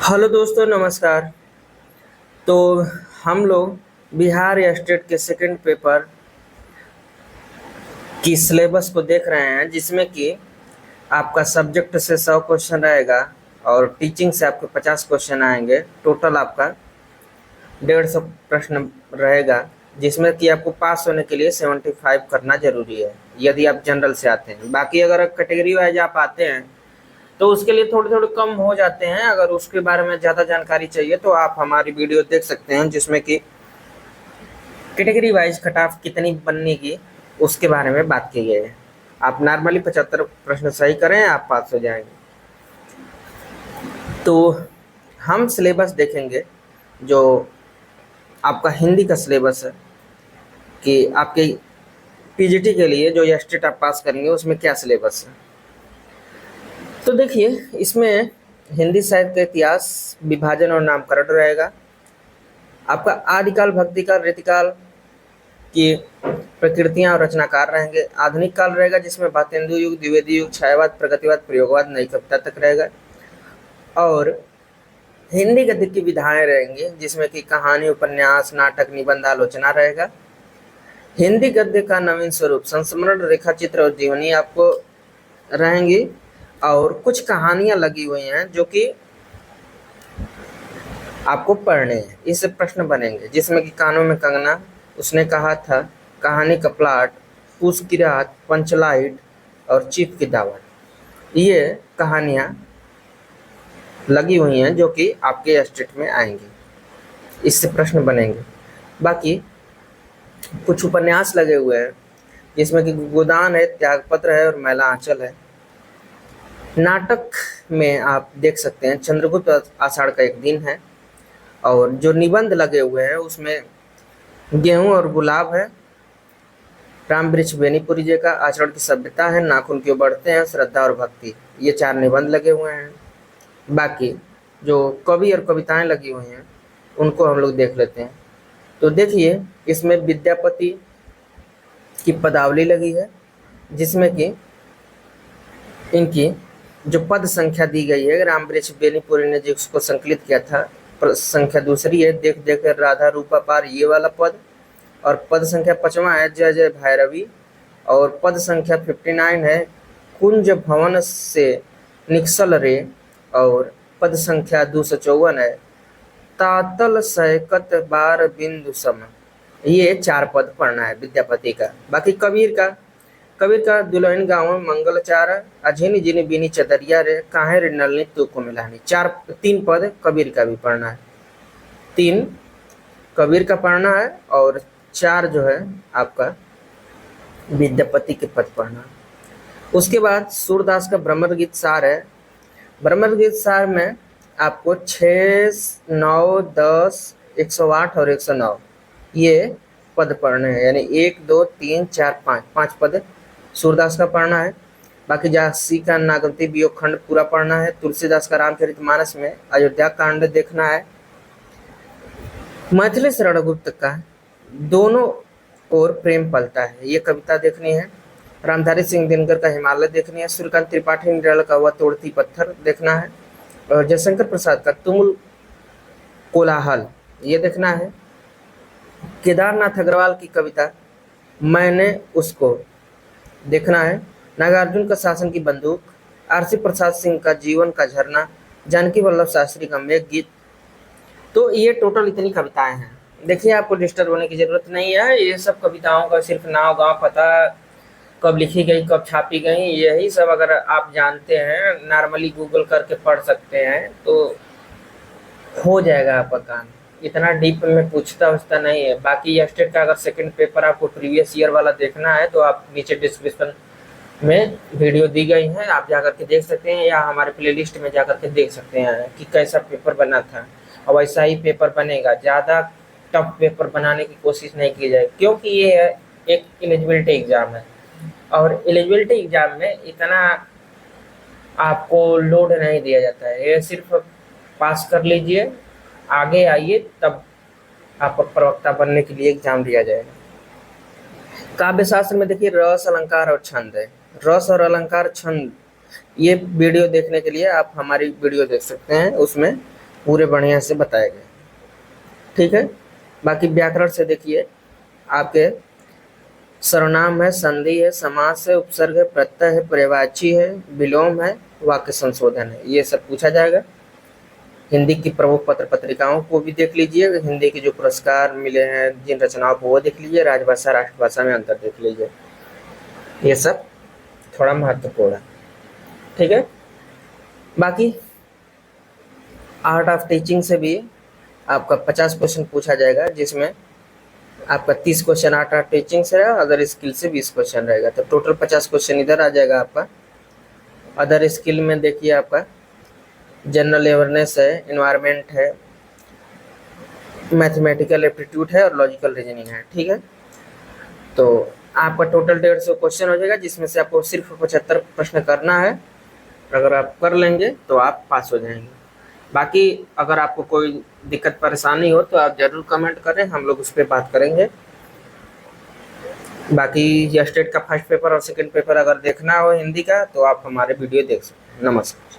Hello दोस्तों, नमस्कार। तो हम लोग बिहार या स्टेट के सेकंड पेपर की सिलेबस को देख रहे हैं, जिसमें कि आपका सब्जेक्ट से 100 क्वेश्चन रहेगा और टीचिंग से आपके 50 क्वेश्चन आएंगे। टोटल आपका 150 प्रश्न रहेगा, जिसमें कि आपको पास होने के लिए 75 करना जरूरी है यदि आप जनरल से आते हैं। बाकी अगर आप कैटेगरी वाइज आप आते हैं तो उसके लिए थोड़े थोड़े कम हो जाते हैं। अगर उसके बारे में ज़्यादा जानकारी चाहिए तो आप हमारी वीडियो देख सकते हैं, जिसमें कि कैटेगरी वाइज कट ऑफ कितनी बनने की उसके बारे में बात की गई है। आप नॉर्मली 75 प्रश्न सही करें, आप पास हो जाएंगे। तो हम सिलेबस देखेंगे, जो आपका हिंदी का सिलेबस है, कि आपके पीजीटी के लिए जो स्टेट आप पास करेंगे उसमें क्या सिलेबस है। तो देखिए, इसमें हिंदी साहित्य का इतिहास, विभाजन और नामकरण रहेगा। आपका आदिकाल, भक्तिकाल, रीतिकाल की प्रकृतियां और रचनाकार रहेंगे। आधुनिक काल रहेगा, जिसमें भारतेंदु युग, द्विवेदी युग, छायावाद, प्रगतिवाद, प्रयोगवाद, नई कविता तक रहेगा। और हिंदी गद्य की विधाएं रहेंगी, जिसमें कि कहानी, उपन्यास, नाटक, निबंध, आलोचना रहेगा। हिंदी गद्य का नवीन स्वरूप, संस्मरण, रेखा चित्र और जीवनी आपको रहेंगी। और कुछ कहानियां लगी हुई हैं जो कि आपको पढ़ने हैं। इससे प्रश्न बनेंगे, जिसमें कि कानों में कंगना, उसने कहा था, कहानी का प्लाट, पूस की रात, पंचलाइट और चीफ की दावत, ये कहानियां लगी हुई हैं जो कि आपके स्टेट में आएंगी। इससे प्रश्न बनेंगे। बाकी कुछ उपन्यास लगे हुए हैं, जिसमें कि गोदान है, त्यागपत्र है और मैला आंचल है। नाटक में आप देख सकते हैं चंद्रगुप्त आषाढ़ का एक दिन है। और जो निबंध लगे हुए हैं उसमें गेहूं और गुलाब है, राम वृक्ष बेनीपुरी जी का, आचरण की सभ्यता है, नाखून क्यों बढ़ते हैं, श्रद्धा और भक्ति, ये 4 निबंध लगे हुए हैं। बाकी जो कवि और कविताएं लगी हुई हैं उनको हम लोग देख लेते हैं। तो देखिए, इसमें विद्यापति की पदावली लगी है, जिसमें कि इनकी जो पद संख्या दी गई है, राम वृक्ष बेनीपुरी ने जिसको संकलित किया था, संख्या दूसरी है, देख देख राधा रूपा पार, ये वाला पद। और पद संख्या 5वां है, जय जय भैरवी। और पद संख्या 59 है, कुंज भवन से निकसल रे। और पद संख्या 254 है, तातल सैकत बार बिंदु सम। ये 4 पद पढ़ना है विद्यापति का। बाकी कबीर का दुल्हन गाँव मंगल चार, अझिनी जिनी बीनी चदरिया रे, काहे रे नलनी तू को मिलानी। 3 पद कबीर का भी पढ़ना है, 3 कबीर का पढ़ना है और 4 जो है आपका विद्यापति के पद पढ़ना है। उसके बाद सूरदास का भ्रमर गीत सार है। भ्रमर गीत सार में आपको 6, 9, 10, 108 और 109 ये पद पढ़ने हैं, यानी 1, 2, 3, 4, 5 पद सूरदास का पढ़ना है। बाकी झांसी का नागवती वियोग खंड पूरा पढ़ना है। तुलसीदास का रामचरितमानस में अयोध्या कांड देखना है। मैथिली शरण गुप्त का दोनों ओर प्रेम पलता है, ये कविता देखनी है। रामधारी सिंह दिनकर का हिमालय देखनी है। सूर्यकांत त्रिपाठी निराला का वह तोड़ती पत्थर देखना है। और जयशंकर प्रसाद का तुमुल कोलाहल ये देखना है। केदारनाथ अग्रवाल की कविता मैंने उसको देखना है। नागार्जुन का शासन की बंदूक, आरसी प्रसाद सिंह का जीवन का झरना, जानकी वल्लभ शास्त्री का मेघ गीत। तो ये टोटल इतनी कविताएं हैं। देखिए, आपको डिस्टर्ब होने की जरूरत नहीं है। ये सब कविताओं का सिर्फ नाम, गांव, पता, कब लिखी गई, कब छापी गई, यही सब अगर आप जानते हैं, नॉर्मली गूगल करके पढ़ सकते हैं तो हो जाएगा आपका काम। इतना डीप में पूछता नहीं है। बाकी स्टेट का अगर सेकंड पेपर आपको प्रीवियस ईयर वाला देखना है तो आप नीचे डिस्क्रिप्शन में वीडियो दी गई है, आप जाकर के देख सकते हैं, या हमारे प्लेलिस्ट में जाकर के देख सकते हैं कि कैसा पेपर बना था। और वैसा ही पेपर बनेगा। ज़्यादा टफ पेपर बनाने की कोशिश नहीं की जाए, क्योंकि ये एक एलिजिबिलिटी एग्ज़ाम है और एलिजिबिलिटी एग्ज़ाम में इतना आपको लोड नहीं दिया जाता है। ये सिर्फ पास कर लीजिए, आगे आइए, तब आपको प्रवक्ता बनने के लिए एग्जाम दिया जाएगा। काव्य शास्त्र में देखिए, रस, अलंकार और छंद है। रस और अलंकार, छंद, ये वीडियो देखने के लिए आप हमारी वीडियो देख सकते हैं। उसमें पूरे बढ़िया से बताए गए। ठीक है, बाकी व्याकरण से देखिए, आपके सर्वनाम है, संधि है, समास है, उपसर्ग है, प्रत्यय है, पर्यायवाची है, विलोम है, वाक्य संशोधन है, ये सब पूछा जाएगा। हिंदी की प्रमुख पत्र पत्रिकाओं को भी देख लीजिए, हिंदी के जो पुरस्कार मिले हैं जिन रचनाओं को वो देख लीजिए, राजभाषा राष्ट्रभाषा में अंतर देख लीजिए, ये सब थोड़ा महत्वपूर्ण है। ठीक है, बाकी आर्ट ऑफ टीचिंग से भी आपका 50 क्वेश्चन पूछा जाएगा, जिसमें आपका 30 क्वेश्चन आर्ट ऑफ टीचिंग से है, अदर स्किल से 20 क्वेश्चन रहेगा, तो टोटल 50 क्वेश्चन इधर आ जाएगा आपका। अदर स्किल में देखिए, आपका जनरल अवेयरनेस है, इन्वायरमेंट है, मैथमेटिकल एप्टीट्यूड है और लॉजिकल रीजनिंग है। ठीक है, तो आपका टोटल 150 क्वेश्चन हो जाएगा, जिसमें से आपको सिर्फ 75 प्रश्न करना है। अगर आप कर लेंगे तो आप पास हो जाएंगे। बाकी अगर आपको कोई दिक्कत परेशानी हो तो आप ज़रूर कमेंट करें, हम लोग उस पर बात करेंगे। बाकी ये स्टेट का फर्स्ट पेपर और सेकंड पेपर अगर देखना हो हिंदी का तो आप हमारे वीडियो देख सकते हैं। नमस्कार।